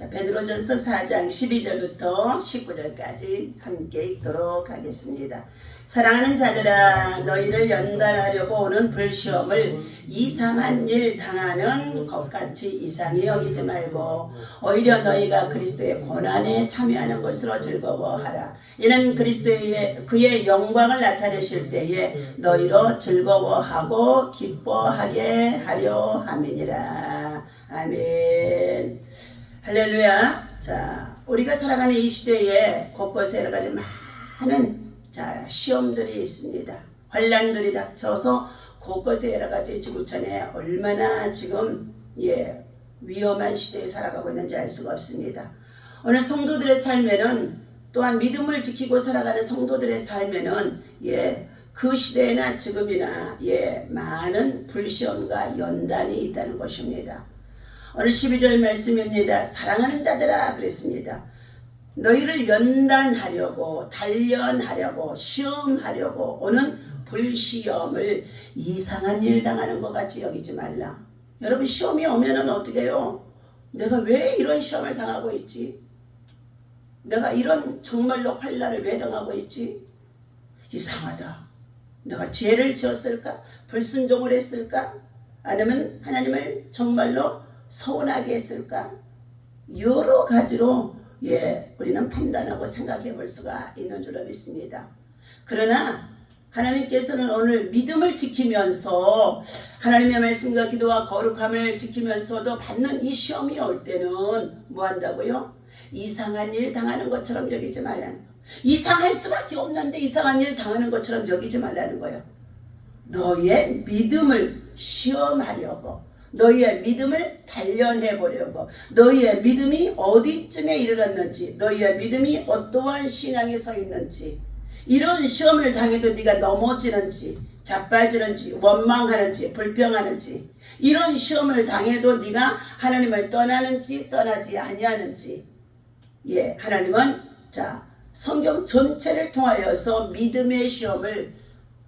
자, 베드로전서 4장 12절부터 19절까지 함께 읽도록 하겠습니다. 사랑하는 자들아, 너희를 연단하려고 오는 불시험을 이상한 일 당하는 것같이 이상히 여기지 말고 오히려 너희가 그리스도의 고난에 참여하는 것으로 즐거워하라. 이는 그리스도의 그의 영광을 나타내실 때에 너희로 즐거워하고 기뻐하게 하려 함이니라. 아멘. 할렐루야. 자, 우리가 살아가는 이 시대에 곳곳에 여러 가지 많은 시험들이 있습니다. 환난들이 닥쳐서 곳곳에 여러 가지 지구촌에 얼마나 지금 위험한 시대에 살아가고 있는지 알 수가 없습니다. 오늘 성도들의 삶에는 또한 믿음을 지키고 살아가는 성도들의 삶에는 그 시대나 지금이나 많은 불시험과 연단이 있다는 것입니다. 오늘 12절 말씀입니다. 사랑하는 자들아 그랬습니다. 너희를 연단하려고 단련하려고 시험하려고 오는 불시험을 이상한 일 당하는 것 같이 여기지 말라. 여러분 시험이 오면은 어떻게 해요? 내가 왜 이런 시험을 당하고 있지? 내가 이런 정말로 환난을 왜 당하고 있지? 이상하다. 내가 죄를 지었을까? 불순종을 했을까? 아니면 하나님을 정말로 서운하게 했을까? 여러 가지로 우리는 판단하고 생각해 볼 수가 있는 줄로 믿습니다. 그러나 하나님께서는 오늘 믿음을 지키면서 하나님의 말씀과 기도와 거룩함을 지키면서도 받는 이 시험이 올 때는 뭐 한다고요? 이상한 일 당하는 것처럼 여기지 말라는 거예요. 이상할 수밖에 없는데 이상한 일 당하는 것처럼 여기지 말라는 거예요. 너의 믿음을 시험하려고, 너희의 믿음을 단련해 보려고, 너희의 믿음이 어디쯤에 이르렀는지, 너희의 믿음이 어떠한 신앙에 서 있는지, 이런 시험을 당해도 네가 넘어지는지, 자빠지는지, 원망하는지, 불평하는지, 이런 시험을 당해도 네가 하나님을 떠나는지 떠나지 아니하는지, 하나님은 성경 전체를 통하여서 믿음의 시험을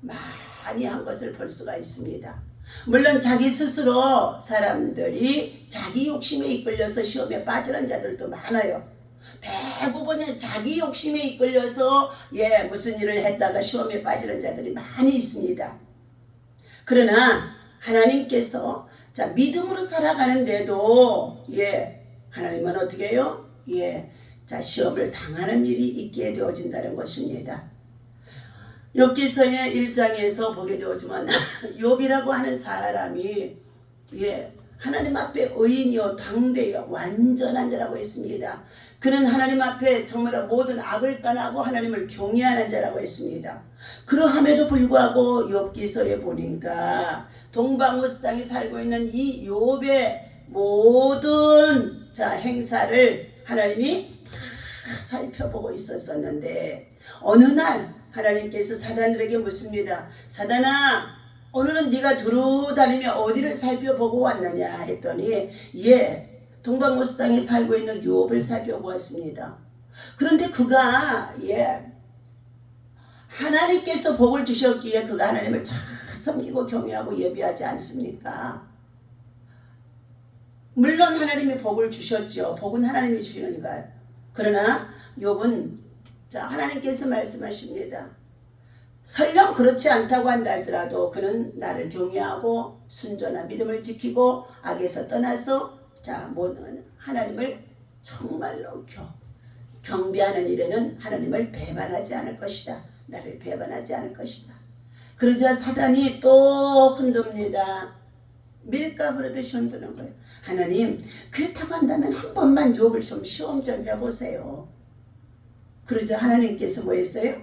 많이 한 것을 볼 수가 있습니다. 물론 자기 스스로 사람들이 자기 욕심에 이끌려서 시험에 빠지는 자들도 많아요. 대부분은 자기 욕심에 이끌려서 무슨 일을 했다가 시험에 빠지는 자들이 많이 있습니다. 그러나 하나님께서 믿음으로 살아가는데도 하나님은 어떻게 해요? 시험을 당하는 일이 있게 되어진다는 것입니다. 욥기서의 1장에서 보게 되었지만 욥이라고 하는 사람이 하나님 앞에 의인이요 당대요 완전한 자라고 했습니다. 그는 하나님 앞에 정말 모든 악을 떠나고 하나님을 경외하는 자라고 했습니다. 그러함에도 불구하고 욥기서에 보니까 동방우스 땅에 살고 있는 이 욥의 모든 행사를 하나님이 다 살펴보고 있었었는데 어느 날 하나님께서 사단들에게 묻습니다. 사단아, 오늘은 네가 두루 다니며 어디를 살펴보고 왔느냐 했더니 동방우스 땅에 살고 있는 욥을 살펴보았습니다. 그런데 그가 하나님께서 복을 주셨기에 그가 하나님을 잘 섬기고 경외하고 예비하지 않습니까? 물론 하나님이 복을 주셨죠. 복은 하나님이 주시는가요? 그러나 욥은 하나님께서 말씀하십니다. 설령 그렇지 않다고 한다 할지라도 그는 나를 경외하고 순전한 믿음을 지키고 악에서 떠나서 하나님을 정말로 경배하는 일에는 하나님을 배반하지 않을 것이다. 나를 배반하지 않을 것이다. 그러자 사단이 또 흔듭니다. 밀가 부르듯이 흔드는 거예요. 하나님, 그렇다고 한다면 한 번만 욥을 좀 시험 좀 해보세요. 그러자 하나님께서 뭐 했어요?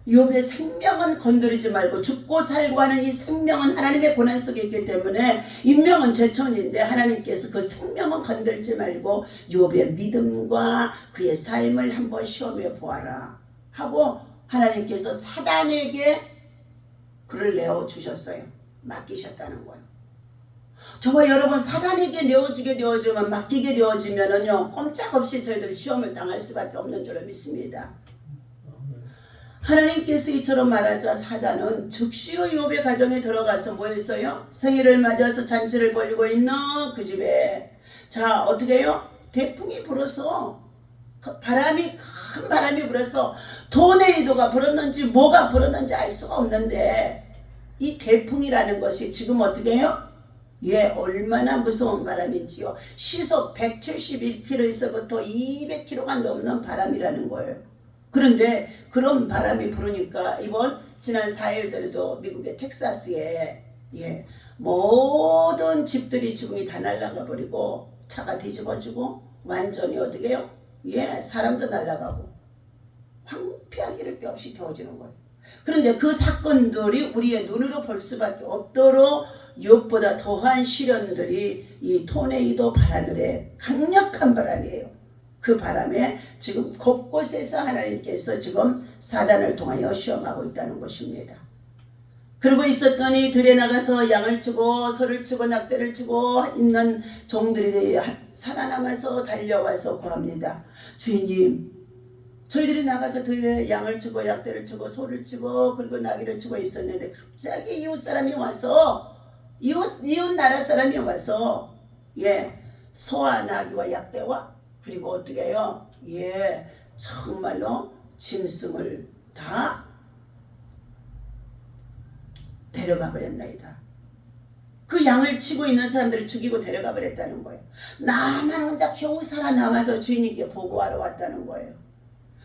욥의 생명은 건드리지 말고 죽고 살고 하는 이 생명은 하나님의 고난 속에 있기 때문에 인명은 제천인데 하나님께서 그 생명은 건들지 말고 욥의 믿음과 그의 삶을 한번 시험해 보아라 하고 하나님께서 사단에게 그를 내어주셨어요. 맡기셨다는 거예요. 저와 여러분 사단에게 내어주게 되어지면 맡기게 되어지면은요 꼼짝없이 저희들 시험을 당할 수밖에 없는 줄로 믿습니다. 하나님께서 이처럼 말하자 사단은 즉시로 욥의 가정에 들어가서 뭐 했어요? 생일을 맞아서 잔치를 벌이고 있는 그 집에 어떻게 해요? 대풍이 불어서 바람이 큰 바람이 불어서 토네이도가 불었는지 뭐가 불었는지 알 수가 없는데 이 대풍이라는 것이 지금 어떻게 해요? 예, 얼마나 무서운 바람인지요. 시속 171km에서부터 200km가 넘는 바람이라는 거예요. 그런데 그런 바람이 불으니까 이번 지난 4일 전에도 미국의 텍사스에 예, 모든 집들이 지붕이 다 날아가 버리고 차가 뒤집어지고 완전히 어떻게 해요? 예, 사람도 날아가고 황폐한 길을 데 없이 태워지는 거예요. 그런데 그 사건들이 우리의 눈으로 볼 수밖에 없도록 이것보다 더한 시련들이 이 토네이도 바람에 강력한 바람이에요. 그 바람에 지금 곳곳에서 하나님께서 지금 사단을 통하여 시험하고 있다는 것입니다. 그러고 있었더니 들에 나가서 양을 치고 소를 치고 낙대를 치고 있는 종들이 살아남아서 달려와서 구합니다. 주인님, 저희들이 나가서 들에 양을 치고 약대를 치고 소를 치고 그리고 나귀를 치고 있었는데 갑자기 이웃 사람이 와서 이웃 나라 사람이 와서 예, 소와 나귀와 약대와 그리고 어떻게 해요? 예, 정말로 짐승을 다 데려가 버렸나이다. 그 양을 치고 있는 사람들을 죽이고 데려가 버렸다는 거예요. 나만 혼자 겨우 살아남아서 주인님께 보고하러 왔다는 거예요.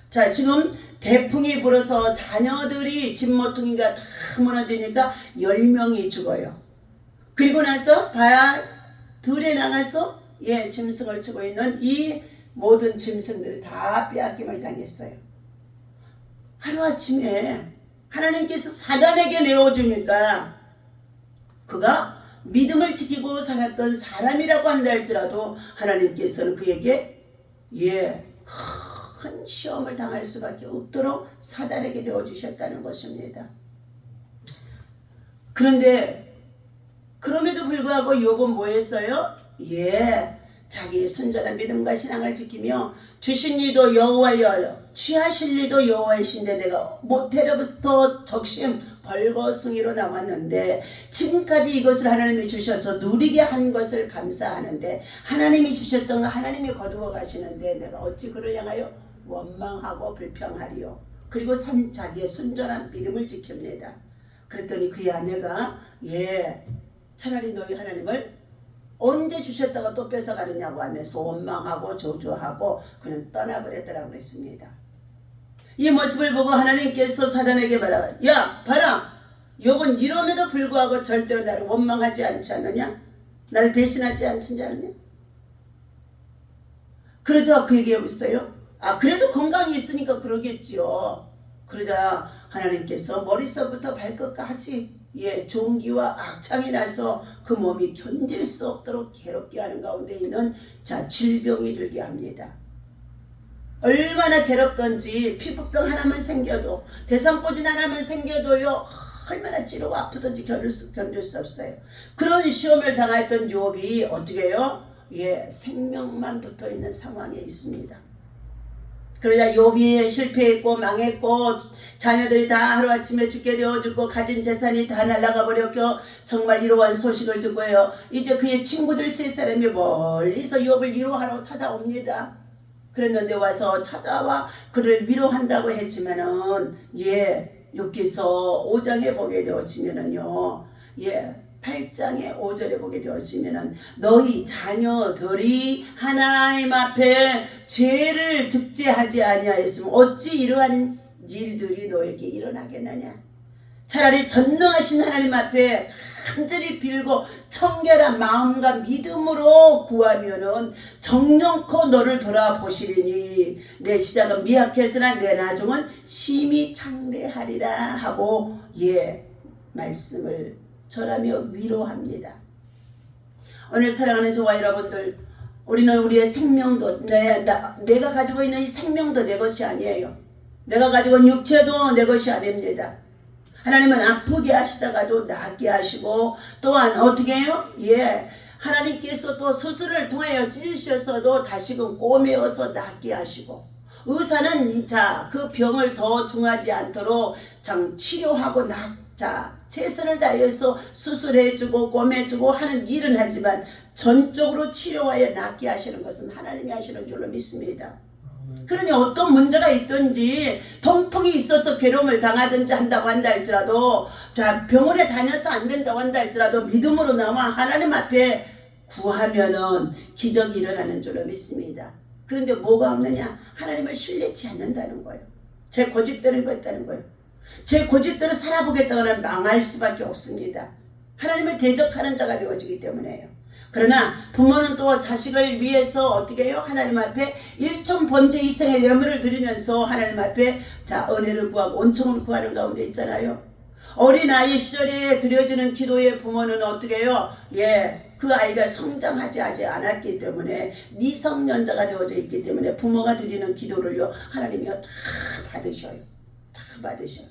자, 지금 대풍이 불어서 자녀들이 집 모퉁이가 다 무너지니까 10명이 죽어요. 그리고 나서 들에 나가서 예, 짐승을 치고 있는 이 모든 짐승들이 다 빼앗김을 당했어요. 하루아침에 하나님께서 사단에게 내어주니까 그가 믿음을 지키고 살았던 사람이라고 한다 할지라도 하나님께서는 그에게 예, 큰 시험을 당할 수밖에 없도록 사단에게 내어주셨다는 것입니다. 그런데 그럼에도 불구하고 욥은 뭐 했어요? 예, 자기의 순전한 믿음과 신앙을 지키며 주신 이도 여호와여 취하실 이도 여호와이신데 내가 모태로부터 적심 벌거숭이로 나왔는데 지금까지 이것을 하나님이 주셔서 누리게 한 것을 감사하는데 하나님이 주셨던 거 하나님이 거두어 가시는데 내가 어찌 그를 향하여 원망하고 불평하리요. 그리고 자기의 순전한 믿음을 지킵니다. 그랬더니 그의 아내가 예, 차라리 너희 하나님을 언제 주셨다가 또 뺏어가느냐고 하면서 원망하고 저주하고 그는 떠나버렸다라고 그랬습니다. 이 모습을 보고 하나님께서 사단에게 말하고 야 봐라, 욥은 이럼에도 불구하고 절대로 나를 원망하지 않지 않느냐? 나를 배신하지 않지 않느냐? 그러자 그 얘기해보세요. 아, 그래도 건강이 있으니까 그러겠지요. 그러자 하나님께서 머리서부터 발끝까지 예, 종기와 악창이 나서 그 몸이 견딜 수 없도록 괴롭게 하는 가운데 있는 자, 질병이 들게 합니다. 얼마나 괴롭던지 피부병 하나만 생겨도 대상포진 하나만 생겨도요 얼마나 찌르고 아프던지 견딜 수 없어요. 그런 시험을 당했던 욥이 어떻게 해요? 예, 생명만 붙어있는 상황에 있습니다. 그러자 욥이 실패했고 망했고 자녀들이 다 하루아침에 죽게 되어죽고 가진 재산이 다 날아가 버렸고 정말 이러한 소식을 듣고요. 이제 그의 친구들 세 사람이 멀리서 욥을 위로하러 찾아옵니다. 그랬는데 와서 찾아와 그를 위로한다고 했지만은 예, 욥기서 5장에 보게 되어지면은요 예, 8장의 5절에 보게 되어지면은 너희 자녀들이 하나님 앞에 죄를 득죄하지 아니하였으면 어찌 이러한 일들이 너에게 일어나겠느냐. 차라리 전능하신 하나님 앞에 간절히 빌고 청결한 마음과 믿음으로 구하면은 정령코 너를 돌아보시리니 내 시작은 미약해서나 내 나중은 심히 창대하리라 하고 예, 말씀을 전하며 위로합니다. 오늘 사랑하는 저와 여러분들, 우리는 우리의 생명도 내가 가지고 있는 이 생명도 내 것이 아니에요. 내가 가지고 있는 육체도 내 것이 아닙니다. 하나님은 아프게 하시다가도 낫게 하시고 또한 어떻게 해요? 예, 하나님께서 또 수술을 통하여 찢으셔서도 다시금 꼬매어서 낫게 하시고 의사는 자, 그 병을 더 중하지 않도록 참 치료하고 최선을 다해서 수술해주고 꼬매주고 하는 일은 하지만 전적으로 치료하여 낫게 하시는 것은 하나님이 하시는 줄로 믿습니다. 그러니 어떤 문제가 있든지 통풍이 있어서 괴로움을 당하든지 한다고 한다 할지라도, 병원에 다녀서 안 된다고 한다 할지라도 믿음으로 나와 하나님 앞에 구하면은 기적이 일어나는 줄로 믿습니다. 그런데 뭐가 없느냐? 하나님을 신뢰치 않는다는 거예요. 제 고집대로 해봤다는 거예요. 제 고집대로 살아보겠다고는 망할 수밖에 없습니다. 하나님을 대적하는 자가 되어지기 때문에요. 그러나 부모는 또 자식을 위해서 어떻게 해요? 하나님 앞에 일천 번째 이생의 예물을 드리면서 하나님 앞에 은혜를 구하고 온청을 구하는 가운데 있잖아요. 어린아이 시절에 드려지는 기도의 부모는 어떻게 해요? 그 아이가 성장하지 않았기 때문에 미성년자가 되어져 있기 때문에 부모가 드리는 기도를요, 하나님이 다 받으셔요. 다 받으셔요.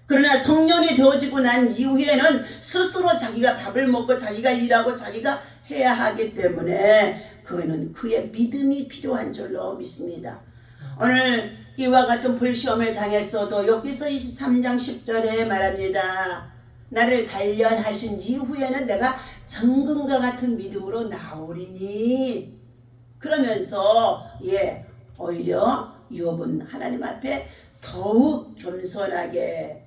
그러나 성년이 되어지고 난 이후에는 스스로 자기가 밥을 먹고 자기가 일하고 자기가 해야 하기 때문에 그거는 그의 믿음이 필요한 줄로 믿습니다. 오늘 이와 같은 불시험을 당했어도 욥기서 23장 10절에 말합니다. 나를 단련하신 이후에는 내가 정금과 같은 믿음으로 나오리니. 그러면서 오히려 욥은 하나님 앞에 더욱 겸손하게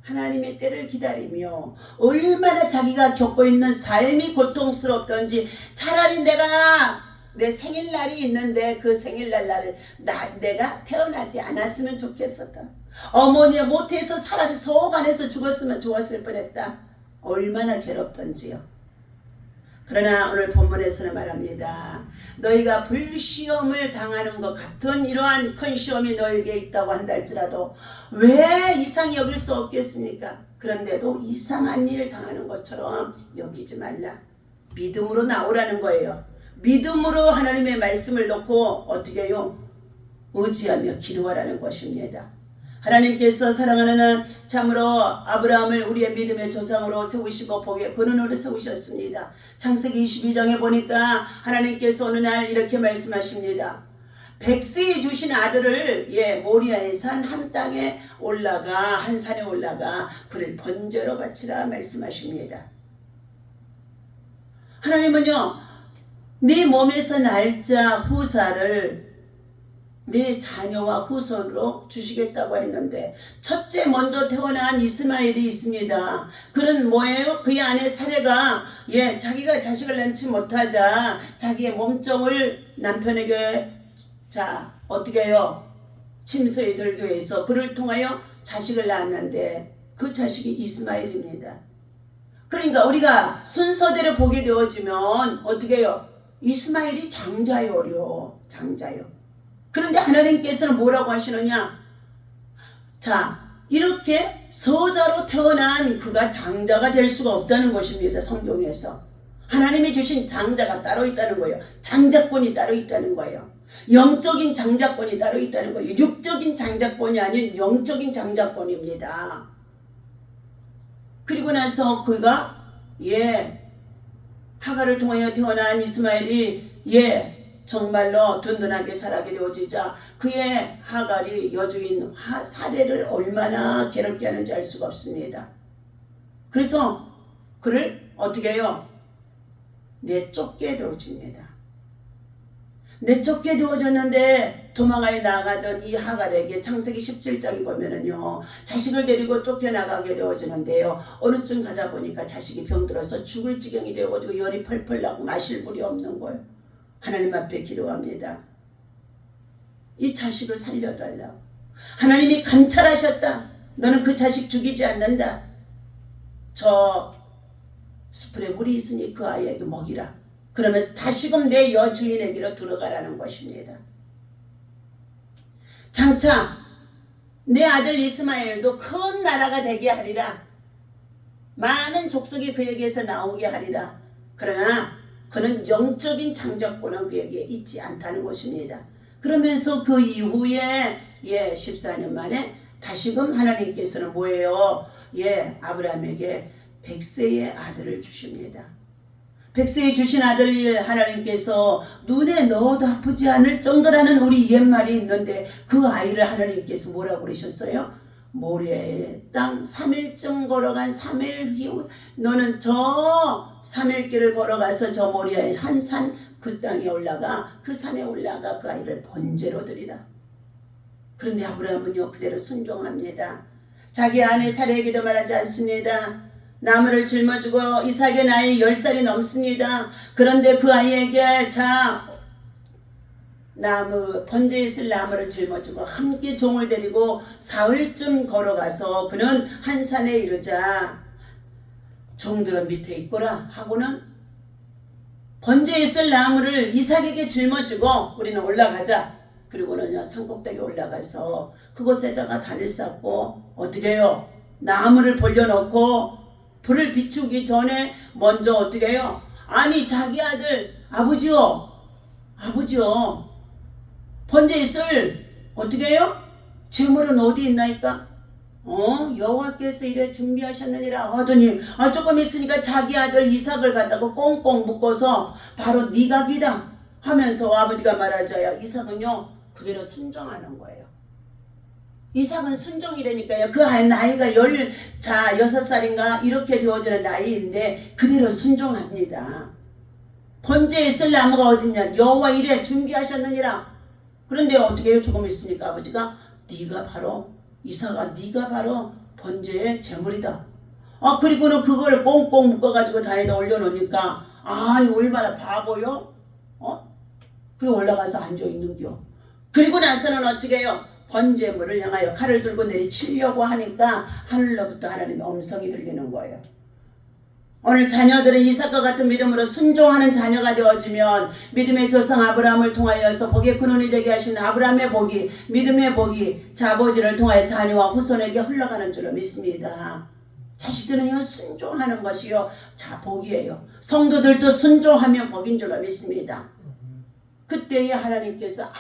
하나님의 때를 기다리며, 얼마나 자기가 겪고 있는 삶이 고통스럽던지, 차라리 내 생일날이 있는데 그 생일날 내가 태어나지 않았으면 좋겠었다. 어머니의 모태에서 차라리 속 안에서 죽었으면 좋았을 뻔했다. 얼마나 괴롭던지요. 그러나 오늘 본문에서는 말합니다. 너희가 불시험을 당하는 것 같은 이러한 큰 시험이 너에게 있다고 한다 할지라도 왜 이상히 여길 수 없겠습니까? 그런데도 이상한 일을 당하는 것처럼 여기지 말라. 믿음으로 나오라는 거예요. 믿음으로 하나님의 말씀을 놓고 어떻게 해요? 의지하며 기도하라는 것입니다. 하나님께서 사랑하는 참으로 아브라함을 우리의 믿음의 조상으로 세우시고 복의 근원으로 세우셨습니다. 창세기 22장에 보니까 하나님께서 어느 날 이렇게 말씀하십니다. 백세에 주신 아들을 모리아의 산 한 땅에 올라가, 한 산에 올라가 그를 번제로 바치라 말씀하십니다. 하나님은요, 네 몸에서 날짜 후사를 네 자녀와 후손으로 주시겠다고 했는데, 첫째 먼저 태어난 이스마엘이 있습니다. 그는 뭐예요? 그의 아내 사레가 자기가 자식을 낳지 못하자 자기의 몸종을 남편에게 어떻게 해요? 침소에 들기 위해서 그를 통하여 자식을 낳았는데 그 자식이 이스마엘입니다. 그러니까 우리가 순서대로 보게 되어지면 어떻게 해요? 이스마엘이 장자요요. 장자요. 그런데 하나님께서는 뭐라고 하시느냐? 이렇게 서자로 태어난 그가 장자가 될 수가 없다는 것입니다. 성경에서. 하나님이 주신 장자가 따로 있다는 거예요. 장자권이 따로 있다는 거예요. 영적인 장자권이 따로 있다는 거예요. 육적인 장자권이 아닌 영적인 장자권입니다. 그리고 나서 그가 하갈을 통하여 태어난 이스마엘이 정말로 든든하게 자라게 되어지자 그의 하갈이 여주인 사레를 얼마나 괴롭게 하는지 알 수가 없습니다. 그래서 그를 어떻게 해요? 내쫓게 되어집니다. 내쫓게 되어졌는데 도망하여 나가던 이 하갈에게 창세기 17장에 보면은요, 자식을 데리고 쫓겨나가게 되어지는데요, 어느 쯤 가다 보니까 자식이 병들어서 죽을 지경이 되어가지고 열이 펄펄 나고 마실 물이 없는 거예요. 하나님 앞에 기도합니다. 이 자식을 살려달라고. 하나님이 감찰하셨다. 너는 그 자식 죽이지 않는다. 저 수풀에 물이 있으니 그 아이에게 먹이라. 그러면서 다시금 내 여주인에게로 들어가라는 것입니다. 장차 내 아들 이스마엘도 큰 나라가 되게 하리라. 많은 족속이 그에게서 나오게 하리라. 그러나 그는 영적인 장자권은 그에게 있지 않다는 것입니다. 그러면서 그 이후에 14년 만에 다시금 하나님께서는 뭐예요? 아브라함에게 100세의 아들을 주십니다. 100세에 주신 아들 하나님께서 눈에 넣어도 아프지 않을 정도라는 우리 옛말이 있는데 그 아이를 하나님께서 뭐라고 그러셨어요? 모리아의 땅 3일쯤 걸어간 3일 이후 너는 저 3일 길을 걸어가서 저 모리아의 한 산 그 땅에 올라가 그 산에 올라가 그 아이를 번제로 드리라. 그런데 아브라함은요 그대로 순종합니다. 자기 아내 사레에게도 말하지 않습니다. 나무를 짊어지고 이삭의 나이 10살이 넘습니다. 그런데 그 아이에게 번제에 있을 나무를 짊어지고 함께 종을 데리고 사흘쯤 걸어가서 그는 한 산에 이르자 종들은 밑에 있거라 하고는 번제에 있을 나무를 이삭에게 짊어지고 우리는 올라가자. 그리고는 산꼭대기에 올라가서 그곳에다가 단을 쌓고 어떻게 해요? 나무를 벌려놓고 불을 비추기 전에 먼저 어떻게 해요? 아니 자기 아들 아버지요 번제에 있을 어떻게 해요? 재물은 어디 있나이까? 여호와께서 이래 준비하셨느니라 하더니 조금 있으니까 자기 아들 이삭을 갖다가 꽁꽁 묶어서 바로 네가 기다 하면서 아버지가 말하자야 이삭은요 그대로 순종하는 거예요. 이삭은 순종이라니까요. 그 나이가 6살인가 이렇게 되어지는 나이인데 그대로 순종합니다. 번제에 있을 나무가 어딨냐? 여호와 이래 준비하셨느니라. 그런데 어떻게 해요? 조금 있으니까 아버지가 이삭아 네가 바로 번제의 제물이다. 그리고는 그걸 꽁꽁 묶어가지고 다리에다 올려놓으니까 얼마나 바보요? 그리고 올라가서 앉아있는겨. 그리고 나서는 어떻게 해요? 번제물을 향하여 칼을 들고 내리치려고 하니까 하늘로부터 하나님의 음성이 들리는 거예요. 오늘 자녀들은 이삭과 같은 믿음으로 순종하는 자녀가 되어지면 믿음의 조상 아브라함을 통하여서 복의 근원이 되게 하신 아브라함의 복이 믿음의 복이 아버지를 통하여 자녀와 후손에게 흘러가는 줄로 믿습니다. 자식들은요 순종하는 것이요 복이에요. 성도들도 순종하면 복인 줄로 믿습니다. 그때에 하나님께서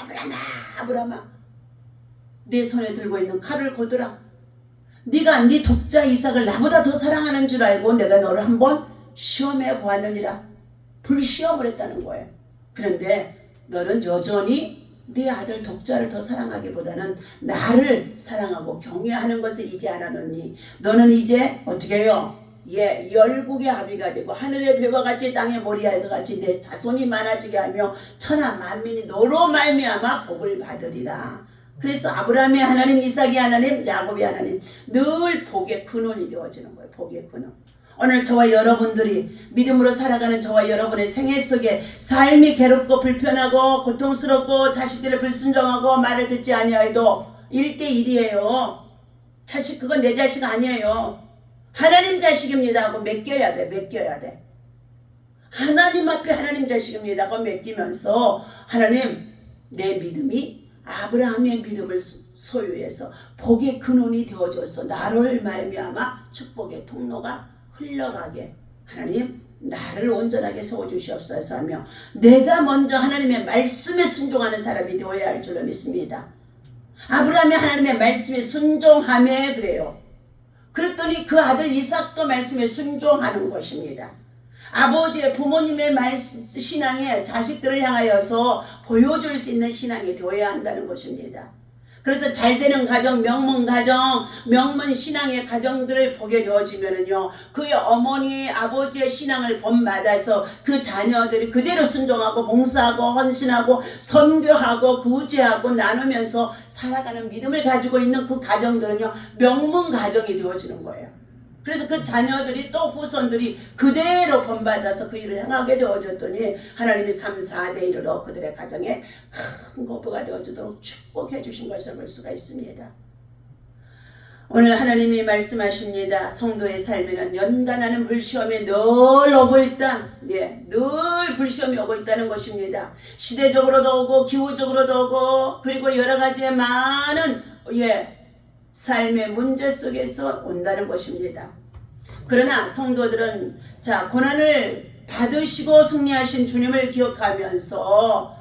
아브라함아 내 손에 들고 있는 칼을 거두라. 네가 네 독자 이삭을 나보다 더 사랑하는 줄 알고 내가 너를 한번 시험해 보았느니라. 불시험을 했다는 거예요. 그런데 너는 여전히 네 아들 독자를 더 사랑하기보다는 나를 사랑하고 경외하는 것을 이제 알아놓니 너는 이제 어떻게 해요? 열국의 아비가 되고 하늘의 별과 같이 땅의 모리알과 같이 내 자손이 많아지게 하며 천하 만민이 너로 말미암아 복을 받으리라. 그래서 아브라함의 하나님, 이삭의 하나님, 야곱의 하나님 늘 복의 근원이 되어지는 거예요. 복의 근원. 오늘 저와 여러분들이 믿음으로 살아가는 저와 여러분의 생애 속에 삶이 괴롭고 불편하고 고통스럽고 자식들을 불순종하고 말을 듣지 아니하여도 1대1이에요. 자식 그건 내 자식 아니에요. 하나님 자식입니다 하고 맡겨야 돼. 하나님 앞에 하나님 자식입니다 하고 맡기면서 하나님 내 믿음이 아브라함의 믿음을 소유해서 복의 근원이 되어줘서 나를 말미암아 축복의 통로가 흘러가게 하나님 나를 온전하게 세워주시옵소서 하며 내가 먼저 하나님의 말씀에 순종하는 사람이 되어야 할 줄로 믿습니다. 아브라함이 하나님의 말씀에 순종하며 그래요. 그랬더니 그 아들 이삭도 말씀에 순종하는 것입니다. 아버지의 부모님의 신앙에 자식들을 향하여서 보여줄 수 있는 신앙이 되어야 한다는 것입니다. 그래서 잘되는 가정, 명문 가정, 명문 신앙의 가정들을 보게 되어지면은요, 그의 어머니, 아버지의 신앙을 본받아서 그 자녀들이 그대로 순종하고 봉사하고 헌신하고 선교하고 구제하고 나누면서 살아가는 믿음을 가지고 있는 그 가정들은요, 명문 가정이 되어지는 거예요. 그래서 그 자녀들이 또 후손들이 그대로 본받아서 그 일을 행하게 되어졌더니 하나님이 3, 4대 1으로 그들의 가정에 큰 거부가 되어주도록 축복해 주신 것을 볼 수가 있습니다. 오늘 하나님이 말씀하십니다. 성도의 삶에는 연단하는 불시험이 늘 오고 있다. 늘 불시험이 오고 있다는 것입니다. 시대적으로도 오고 기후적으로도 오고 그리고 여러 가지의 많은 삶의 문제 속에서 온다는 것입니다. 그러나 성도들은 고난을 받으시고 승리하신 주님을 기억하면서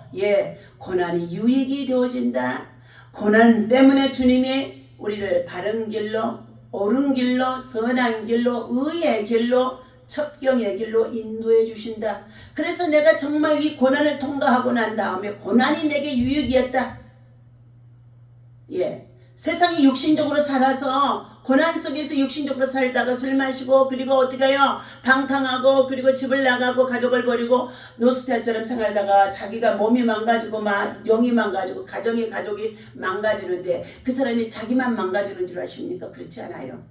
고난이 유익이 되어진다. 고난 때문에 주님이 우리를 바른 길로, 옳은 길로, 선한 길로, 의의 길로, 첩경의 길로 인도해 주신다. 그래서 내가 정말 이 고난을 통과하고 난 다음에 고난이 내게 유익이었다. 세상이 육신적으로 살아서 고난 속에서 육신적으로 살다가 술 마시고 그리고 어떻게 해요? 방탕하고 그리고 집을 나가고 가족을 버리고 노숙자처럼 생활하다가 자기가 몸이 망가지고 영이 망가지고 가정이 망가지는데 그 사람이 자기만 망가지는 줄 아십니까? 그렇지 않아요.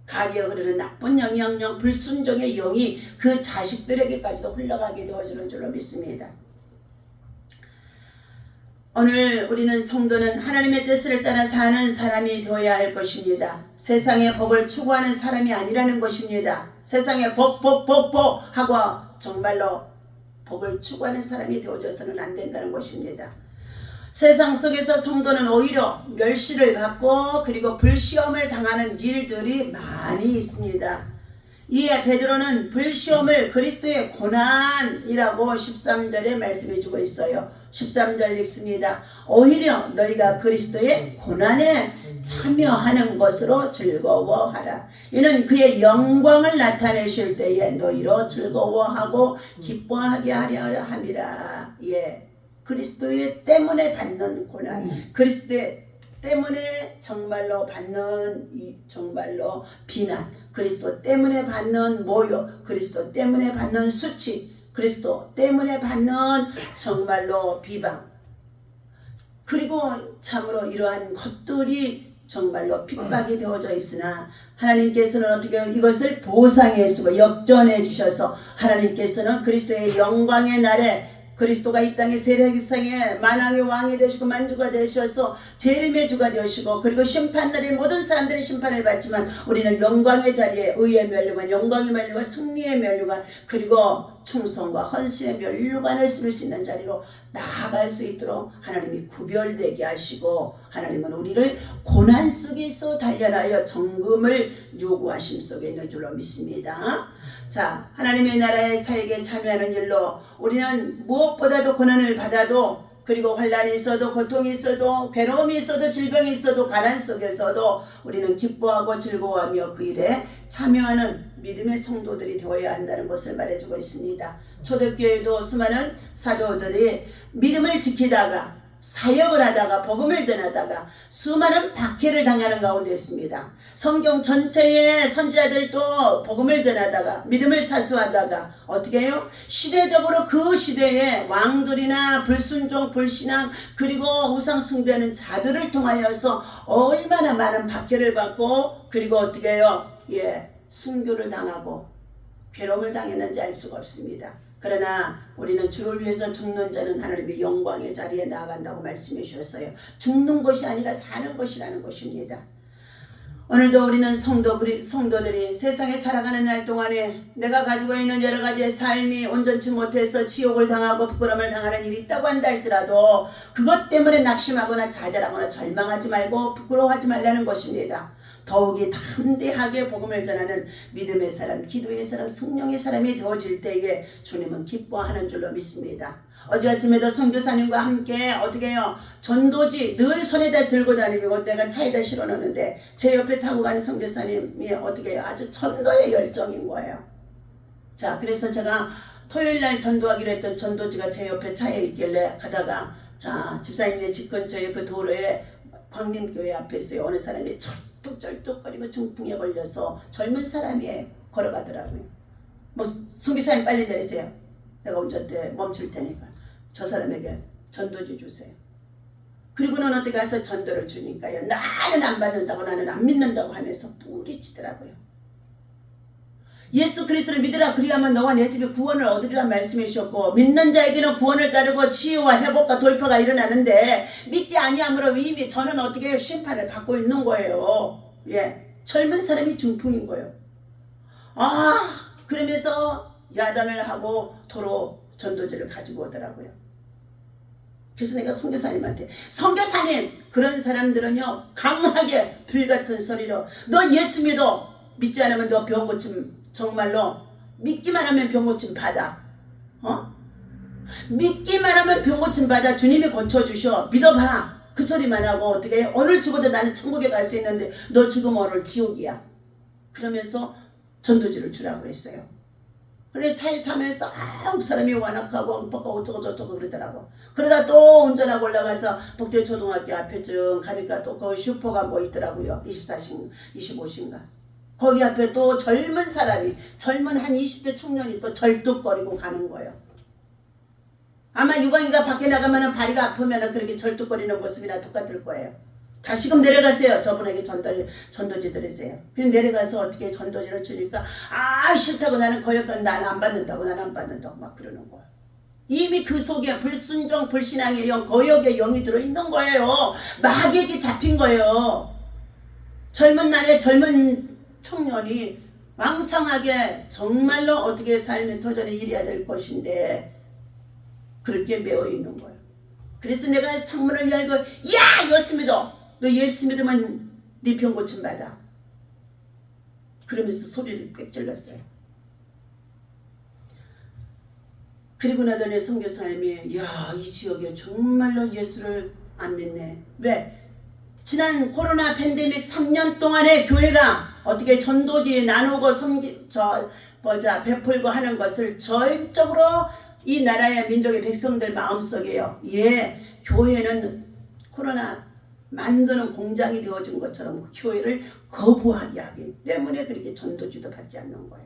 가게에 흐르는 나쁜 영향력 불순종의 영이 그 자식들에게까지도 흘러가게 되어지는 줄로 믿습니다. 오늘 우리는 성도는 하나님의 뜻을 따라 사는 사람이 되어야 할 것입니다. 세상의 복을 추구하는 사람이 아니라는 것입니다. 세상에 복 하고 정말로 복을 추구하는 사람이 되어져서는 안 된다는 것입니다. 세상 속에서 성도는 오히려 멸시를 받고 그리고 불시험을 당하는 일들이 많이 있습니다. 이에 베드로는 불시험을 그리스도의 고난이라고 13절에 말씀해 주고 있어요. 13절 읽습니다. 오히려 너희가 그리스도의 고난에 참여하는 것으로 즐거워하라. 이는 그의 영광을 나타내실 때에 너희로 즐거워하고 기뻐하게 하려 함이라. 예, 그리스도의 때문에 받는 고난, 그리스도의 때문에 정말로 받는 정말로 비난, 그리스도 때문에 받는 모욕, 그리스도 때문에 받는 수치, 그리스도 때문에 받는 정말로 비방, 그리고 참으로 이러한 것들이 정말로 핍박이 되어져 있으나 하나님께서는 어떻게 이것을 보상해 주고 역전해 주셔서 하나님께서는 그리스도의 영광의 날에 그리스도가 이 땅의 세상에 만왕의 왕이 되시고 만주가 되셔서 재림의 주가 되시고 그리고 심판날에 모든 사람들이 심판을 받지만 우리는 영광의 자리에 의의 면류관, 영광의 면류관, 승리의 면류관, 그리고 충성과 헌신의 면류관을 쓸 수 있는 자리로 나아갈 수 있도록 하나님이 구별되게 하시고 하나님은 우리를 고난 속에서 단련하여 정금을 요구하심 속에 있는 줄로 믿습니다. 자, 하나님의 나라의 사역에 참여하는 일로 우리는 무엇보다도 고난을 받아도 그리고 환난이 있어도 고통이 있어도 괴로움이 있어도 질병이 있어도 가난 속에서도 우리는 기뻐하고 즐거워하며 그 일에 참여하는 믿음의 성도들이 되어야 한다는 것을 말해주고 있습니다. 초대교회도 수많은 사도들이 믿음을 지키다가 사역을 하다가 복음을 전하다가 수많은 박해를 당하는 가운데 있습니다. 성경 전체의 선지자들도 복음을 전하다가 믿음을 사수하다가 어떻게 해요? 시대적으로 그 시대의 왕들이나 불순종, 불신앙 그리고 우상 숭배하는 자들을 통하여서 얼마나 많은 박해를 받고 그리고 어떻게 해요? 예, 순교를 당하고 괴로움을 당했는지 알 수가 없습니다. 그러나 우리는 주를 위해서 죽는 자는 하나님의 영광의 자리에 나아간다고 말씀해 주셨어요. 죽는 것이 아니라 사는 것이라는 것입니다. 오늘도 우리는 성도들이 세상에 살아가는 날 동안에 내가 가지고 있는 여러 가지의 삶이 온전치 못해서 지옥을 당하고 부끄러움을 당하는 일이 있다고 한다 할지라도 그것 때문에 낙심하거나 좌절하거나 절망하지 말고 부끄러워하지 말라는 것입니다. 더욱이 담대하게 복음을 전하는 믿음의 사람, 기도의 사람, 성령의 사람이 되어질 때에 주님은 기뻐하는 줄로 믿습니다. 어제 아침에도 선교사님과 함께 어떻게 해요? 전도지 늘 손에다 들고 다니고 내가 차에다 실어놓는데 제 옆에 타고 가는 선교사님이 어떻게 해요? 아주 전도의 열정인 거예요. 자, 그래서 제가 토요일날 전도하기로 했던 전도지가 제 옆에 차에 있길래 가다가 자, 집사님네 집 근처에 그 도로에 광림교회 앞에 있어요. 어느 사람이 쩔뚝거리고 중풍에 걸려서 젊은 사람이 걸어가더라고요. 뭐 선교사님 빨리 내리세요. 내가 운전대 멈출 테니까 저 사람에게 전도지 주세요. 그리고는 어떻게 가서 전도를 주니까요. 나는 안 받는다고 나는 안 믿는다고 하면서 뿌리치더라고요. 예수 그리스도를 믿으라 그리하면 너와 내 집에 구원을 얻으리라 말씀해 주셨고 믿는 자에게는 구원을 따르고 치유와 회복과 돌파가 일어나는데 믿지 아니함으로 이미 저는 어떻게 해요? 심판을 받고 있는 거예요. 예, 젊은 사람이 중풍인 거예요. 그러면서 야단을 하고 도로 전도지를 가지고 오더라고요. 그래서 내가 선교사님한테 선교사님 그런 사람들은요 강하게 불같은 소리로 너 예수 믿어 믿지 않으면 너 병 고침 정말로 믿기만 하면 병 고침 받아. 믿기만 하면 병 고침 받아. 주님이 고쳐주셔. 믿어봐. 그 소리만 하고 어떻게 해? 오늘 죽어도 나는 천국에 갈 수 있는데 너 지금 오늘 지옥이야. 그러면서 전도지를 주라고 했어요. 그래 차에 타면서 사람이 완악하고 엉뻑하고 어쩌고저쩌고 그러더라고. 그러다 또 운전하고 올라가서 복대초등학교 앞에 좀 가니까 또 그 슈퍼가 뭐 있더라고요. 24신 25신가. 거기 앞에 또 젊은 사람이 젊은 한 20대 청년이 또 절뚝거리고 가는 거예요. 아마 유광이가 밖에 나가면 발이가 아프면 그렇게 절뚝거리는 모습이나 똑같을 거예요. 다시금 내려가세요. 저분에게 전도지 드리세요. 그럼 내려가서 어떻게 전도지를 주니까 싫다고 나는 거역건 나는 안 받는다고 나는 안 받는다고 막 그러는 거야. 이미 그 속에 불순종 불신앙의 영 거역의 영이 들어있는 거예요. 마귀에게 잡힌 거예요. 젊은 날에 젊은 청년이 왕성하게 정말로 어떻게 삶의 도전을 이뤄야 될 것인데 그렇게 매어 있는 거예요. 그래서 내가 창문을 열고 야 예수 믿어. 너 예수 믿으면 네 병 고침 받아. 그러면서 소리를 빽 질렀어요. 그리고 나더니 선교사님이 야 이 지역에 정말로 예수를 안 믿네. 왜? 지난 코로나 팬데믹 3년 동안에 교회가 어떻게 전도지 나누고 베풀고 하는 것을 전적으로 이 나라의 민족의 백성들 마음속에요. 교회는 코로나 만드는 공장이 되어진 것처럼 그 교회를 거부하게 하기 때문에 그렇게 전도지도 받지 않는 거예요.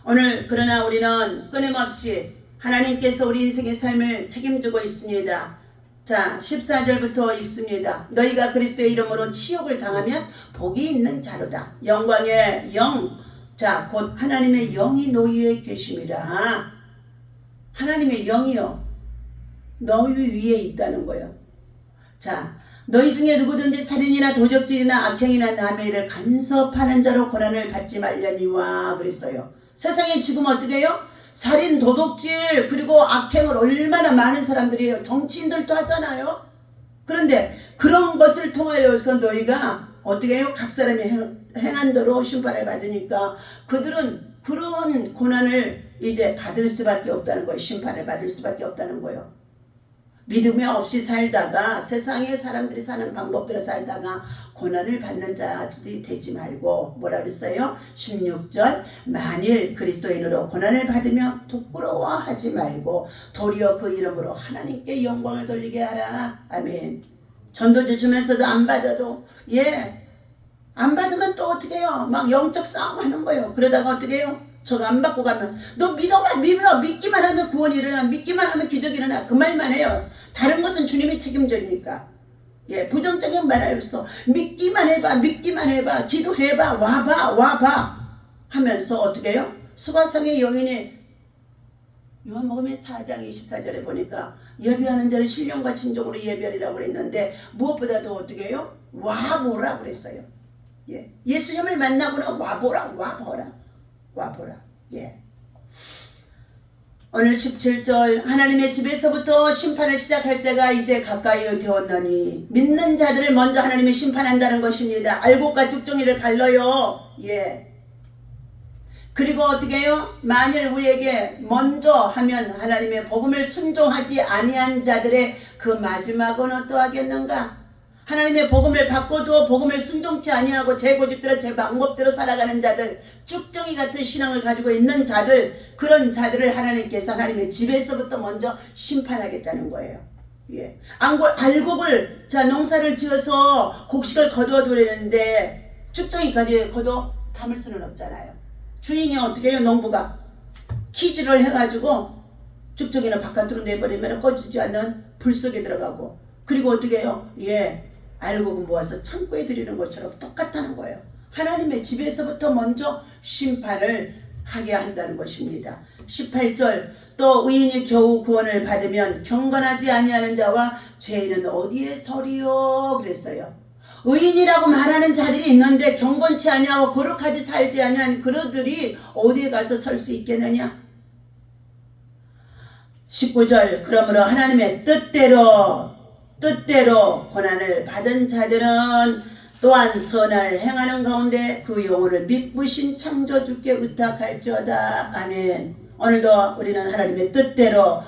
오늘 그러나 우리는 끊임없이 하나님께서 우리 인생의 삶을 책임지고 있습니다. 자 14절부터 읽습니다. 너희가 그리스도의 이름으로 치욕을 당하면 복이 있는 자로다. 영광의 영, 자 곧 하나님의 영이 너희에 계심이라. 하나님의 영이요 너희 위에 있다는 거예요. 자 너희 중에 누구든지 살인이나 도적질이나 악행이나 남의 일을 간섭하는 자로 고난을 받지 말려니와 그랬어요. 세상에 지금 어떻게 해요? 살인, 도둑질 그리고 악행을 얼마나 많은 사람들이 해요. 정치인들도 하잖아요. 그런데 그런 것을 통하여서 너희가 어떻게 해요? 각 사람이 행한 대로 심판을 받으니까 그들은 그런 고난을 이제 받을 수밖에 없다는 거예요. 심판을 받을 수밖에 없다는 거예요. 믿음이 없이 살다가 세상에 사람들이 사는 방법대로 살다가 고난을 받는 자들이 되지 말고 뭐라 그랬어요? 16절 만일 그리스도인으로 고난을 받으며 부끄러워하지 말고 도리어 그 이름으로 하나님께 영광을 돌리게 하라. 아멘. 전도지 주면서도 안 받아도 안 받으면 또 어떻게 해요? 막 영적 싸움 하는 거예요. 그러다가 어떻게 해요? 저거 안 받고 가면 너 믿어봐 믿기만 하면 구원이 일어나 믿기만 하면 기적이 일어나 그 말만 해요. 다른 것은 주님이 책임져니까 부정적인 말 없어. 믿기만 해봐 기도해봐 와봐 하면서 어떻게 해요? 수가성의 여인이 요한복음 4장 24절에 보니까 예배하는 자를 신령과 진정으로 예배하리라고 그랬는데 무엇보다도 어떻게 해요? 와보라 그랬어요. 예수님을 만나고는 와보라. 오늘 17절 하나님의 집에서부터 심판을 시작할 때가 이제 가까이 되었나니 믿는 자들을 먼저 하나님이 심판한다는 것입니다. 알곡과 죽정이를 갈라요. 그리고 어떻게 해요? 만일 우리에게 먼저 하면 하나님의 복음을 순종하지 아니한 자들의 그 마지막은 어떠하겠는가? 하나님의 복음을 바꿔도 복음을 순종치 아니하고 제 고집대로 제 방법대로 살아가는 자들, 쭉정이 같은 신앙을 가지고 있는 자들, 그런 자들을 하나님께서 하나님의 집에서부터 먼저 심판하겠다는 거예요. 알곡을 농사를 지어서 곡식을 거두어두려는데 쭉정이까지 거둬 담을 수는 없잖아요. 주인이 어떻게 해요? 농부가 키질을 해가지고 쭉정이는 바깥으로 내버리면 꺼지지 않는 불 속에 들어가고, 그리고 어떻게 해요? 알곡은 모아서 창고에 들이는 것처럼 똑같다는 거예요. 하나님의 집에서부터 먼저 심판을 하게 한다는 것입니다. 18절 또 의인이 겨우 구원을 받으면 경건하지 아니하는 자와 죄인은 어디에 서리요 그랬어요. 의인이라고 말하는 자들이 있는데 경건치 아니하고 거룩하지 살지 아니한 그들이 어디에 가서 설 수 있겠느냐. 19절 그러므로 하나님의 뜻대로 고난을 받은 자들은 또한 선을 행하는 가운데 그 영혼을 미쁘신 창조주께 의탁할지어다. 아멘. 오늘도 우리는 하나님의 뜻대로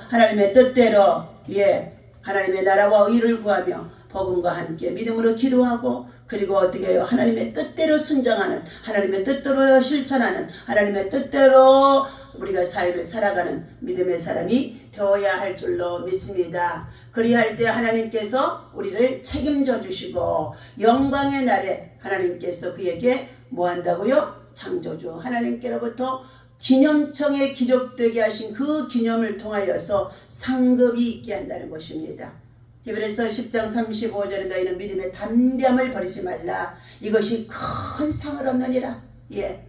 하나님의 나라와 의를 구하며 복음과 함께 믿음으로 기도하고 그리고 어떻게 해요? 하나님의 뜻대로 순종하는, 하나님의 뜻대로 실천하는, 하나님의 뜻대로 우리가 삶을 살아가는 믿음의 사람이 되어야 할 줄로 믿습니다. 그리할 때 하나님께서 우리를 책임져 주시고 영광의 날에 하나님께서 그에게 뭐 한다고요? 창조주 하나님께로부터 기념청에 기록되게 하신 그 기념을 통하여서 상급이 있게 한다는 것입니다. 히브리서 10장 35절에 너희는 믿음의 담대함을 버리지 말라. 이것이 큰 상을 얻느니라. 예.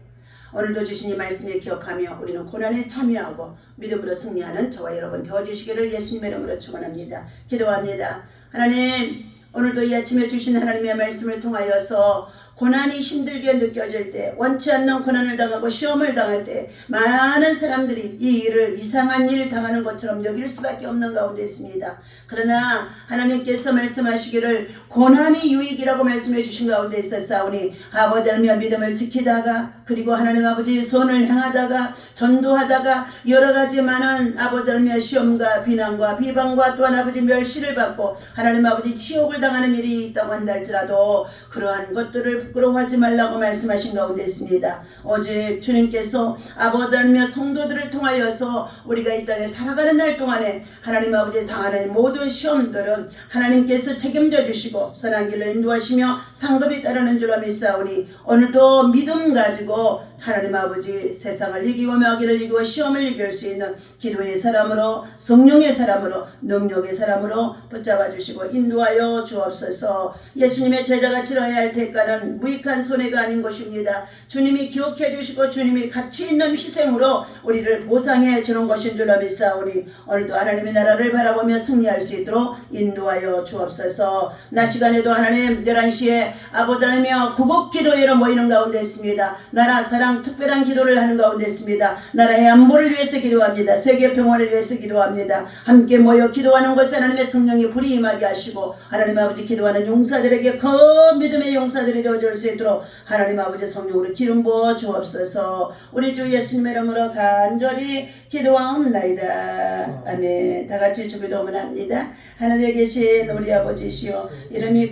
오늘도 주신 이 말씀을 기억하며 우리는 고난에 참여하고 믿음으로 승리하는 저와 여러분 되어주시기를 예수님의 이름으로 축원합니다. 기도합니다. 하나님, 오늘도 이 아침에 주신 하나님의 말씀을 통하여서 고난이 힘들게 느껴질 때, 원치 않는 고난을 당하고 시험을 당할 때 많은 사람들이 이 일을 이상한 일을 당하는 것처럼 여길 수밖에 없는 가운데 있습니다. 그러나 하나님께서 말씀하시기를 고난이 유익이라고 말씀해 주신 가운데 있었사오니 아버지 하나님의 믿음을 지키다가 그리고 하나님 아버지 선을 행하다가 전도하다가 여러 가지 많은 아버지 하나님의 시험과 비난과 비방과 또한 아버지 멸시를 받고 하나님 아버지 치욕을 당하는 일이 있다고 한다 할지라도 그러한 것들을 부끄러워하지 말라고 말씀하신 가운데 있습니다. 오직 주님께서 아버지 하나님의 성도들을 통하여서 우리가 이 땅에 살아가는 날 동안에 하나님 아버지 당하는 모든 시험들은 하나님께서 책임져 주시고 선한 길로 인도하시며 상급이 따르는 줄로 믿사오니 오늘도 믿음 가지고 하나님 아버지 세상을 이기고 마귀를 이기고 시험을 이길 수 있는 기도의 사람으로 성령의 사람으로 능력의 사람으로 붙잡아 주시고 인도하여 주옵소서. 예수님의 제자가 치러야 할 대가는 무익한 손해가 아닌 것입니다. 주님이 기억해 주시고 주님이 가치 있는 희생으로 우리를 보상해 주는 것인 줄로 믿사오니 오늘도 하나님의 나라를 바라보며 승리할 수 있도록 인도하여 주옵소서. 낮 시간에도 하나님 11시에 아버지 하나님이여 구국 기도회로 모이는 가운데 있습니다. 나라 사랑 특별한 기도를 하는 가운데 있습니다. 나라의 안보를 위해서 기도합니다. 세계 평화를 위해서 기도합니다. 함께 모여 기도하는 것에 하나님의 성령이 불이 임하게 하시고 하나님 아버지 기도하는 용사들에게 큰 믿음의 용사들이 되어줄 수 있도록 하나님 아버지 성령으로 기름 부어 주옵소서. 우리 주 예수님의 이름으로 간절히 기도하옵나이다. 아멘. 다 같이 주기도문합니다. 하늘에 계신 우리 아버지시여 이름이